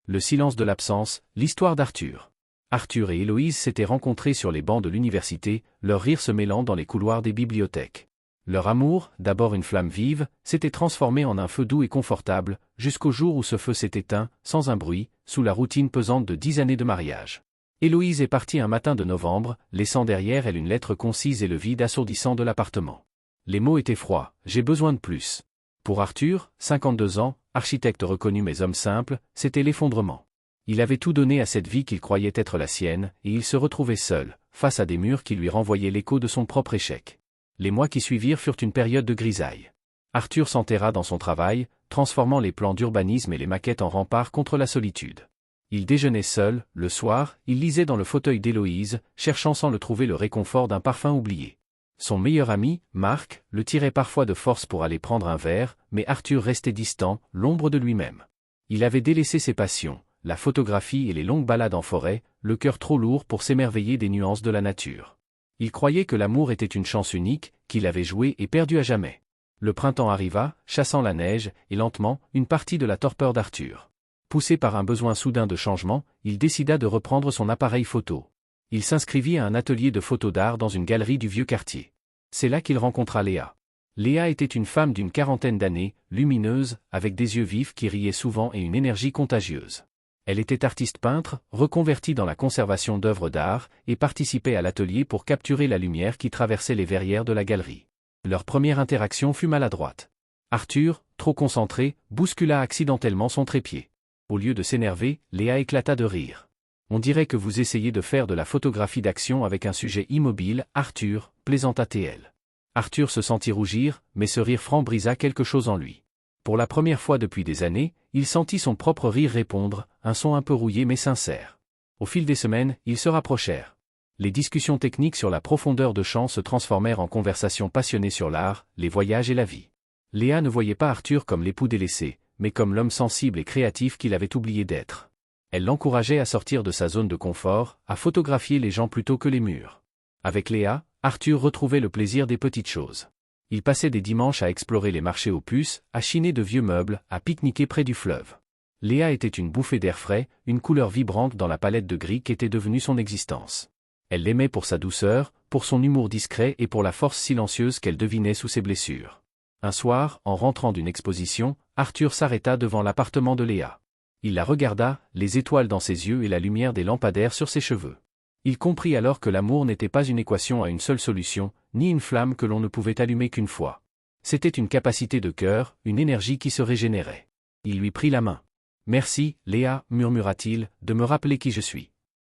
Le silence de l'absence, l'histoire d'Arthur. Arthur et Héloïse s'étaient rencontrés sur les bancs de l'université, leur rire se mêlant dans les couloirs des bibliothèques. Leur amour, d'abord une flamme vive, s'était transformé en un feu doux et confortable, jusqu'au jour où ce feu s'est éteint, sans un bruit, sous la routine pesante de 10 années de mariage. Héloïse est partie un matin de novembre, laissant derrière elle une lettre concise et le vide assourdissant de l'appartement. Les mots étaient froids, j'ai besoin de plus. Pour Arthur, 52 ans, architecte reconnu mais homme simple, c'était l'effondrement. Il avait tout donné à cette vie qu'il croyait être la sienne, et il se retrouvait seul, face à des murs qui lui renvoyaient l'écho de son propre échec. Les mois qui suivirent furent une période de grisaille. Arthur s'enterra dans son travail, transformant les plans d'urbanisme et les maquettes en remparts contre la solitude. Il déjeunait seul, le soir, il lisait dans le fauteuil d'Héloïse, cherchant sans le trouver le réconfort d'un parfum oublié. Son meilleur ami, Marc, le tirait parfois de force pour aller prendre un verre, mais Arthur restait distant, l'ombre de lui-même. Il avait délaissé ses passions, la photographie et les longues balades en forêt, le cœur trop lourd pour s'émerveiller des nuances de la nature. Il croyait que l'amour était une chance unique, qu'il avait jouée et perdue à jamais. Le printemps arriva, chassant la neige, et lentement, une partie de la torpeur d'Arthur. Poussé par un besoin soudain de changement, il décida de reprendre son appareil photo. Il s'inscrivit à un atelier de photo d'art dans une galerie du vieux quartier. C'est là qu'il rencontra Léa. Léa était une femme d'une quarantaine d'années, lumineuse, avec des yeux vifs qui riaient souvent et une énergie contagieuse. Elle était artiste peintre, reconvertie dans la conservation d'œuvres d'art, et participait à l'atelier pour capturer la lumière qui traversait les verrières de la galerie. Leur première interaction fut maladroite. Arthur, trop concentré, bouscula accidentellement son trépied. Au lieu de s'énerver, Léa éclata de rire. « On dirait que vous essayez de faire de la photographie d'action avec un sujet immobile, Arthur, plaisanta-t-elle. » Arthur se sentit rougir, mais ce rire franc brisa quelque chose en lui. Pour la première fois depuis des années, il sentit son propre rire répondre, un son un peu rouillé mais sincère. Au fil des semaines, ils se rapprochèrent. Les discussions techniques sur la profondeur de champ se transformèrent en conversations passionnées sur l'art, les voyages et la vie. Léa ne voyait pas Arthur comme l'époux délaissé, mais comme l'homme sensible et créatif qu'il avait oublié d'être. Elle l'encourageait à sortir de sa zone de confort, à photographier les gens plutôt que les murs. Avec Léa, Arthur retrouvait le plaisir des petites choses. Il passait des dimanches à explorer les marchés aux puces, à chiner de vieux meubles, à pique-niquer près du fleuve. Léa était une bouffée d'air frais, une couleur vibrante dans la palette de gris qu'était devenue son existence. Elle l'aimait pour sa douceur, pour son humour discret et pour la force silencieuse qu'elle devinait sous ses blessures. Un soir, en rentrant d'une exposition, Arthur s'arrêta devant l'appartement de Léa. Il la regarda, les étoiles dans ses yeux et la lumière des lampadaires sur ses cheveux. Il comprit alors que l'amour n'était pas une équation à une seule solution, ni une flamme que l'on ne pouvait allumer qu'une fois. C'était une capacité de cœur, une énergie qui se régénérait. Il lui prit la main. « Merci, Léa, murmura-t-il, de me rappeler qui je suis. »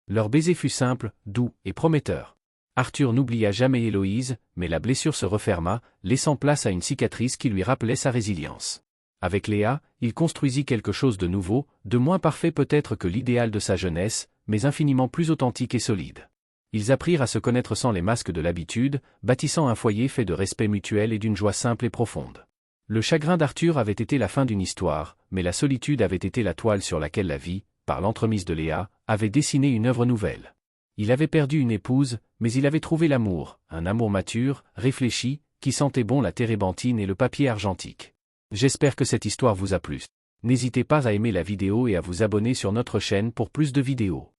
Leur baiser fut simple, doux et prometteur. Arthur n'oublia jamais Héloïse, mais la blessure se referma, laissant place à une cicatrice qui lui rappelait sa résilience. Avec Léa, il construisit quelque chose de nouveau, de moins parfait peut-être que l'idéal de sa jeunesse, mais infiniment plus authentique et solide. Ils apprirent à se connaître sans les masques de l'habitude, bâtissant un foyer fait de respect mutuel et d'une joie simple et profonde. Le chagrin d'Arthur avait été la fin d'une histoire, mais la solitude avait été la toile sur laquelle la vie, par l'entremise de Léa, avait dessiné une œuvre nouvelle. Il avait perdu une épouse, mais il avait trouvé l'amour, un amour mature, réfléchi, qui sentait bon la térébenthine et le papier argentique. J'espère que cette histoire vous a plu. N'hésitez pas à aimer la vidéo et à vous abonner sur notre chaîne pour plus de vidéos.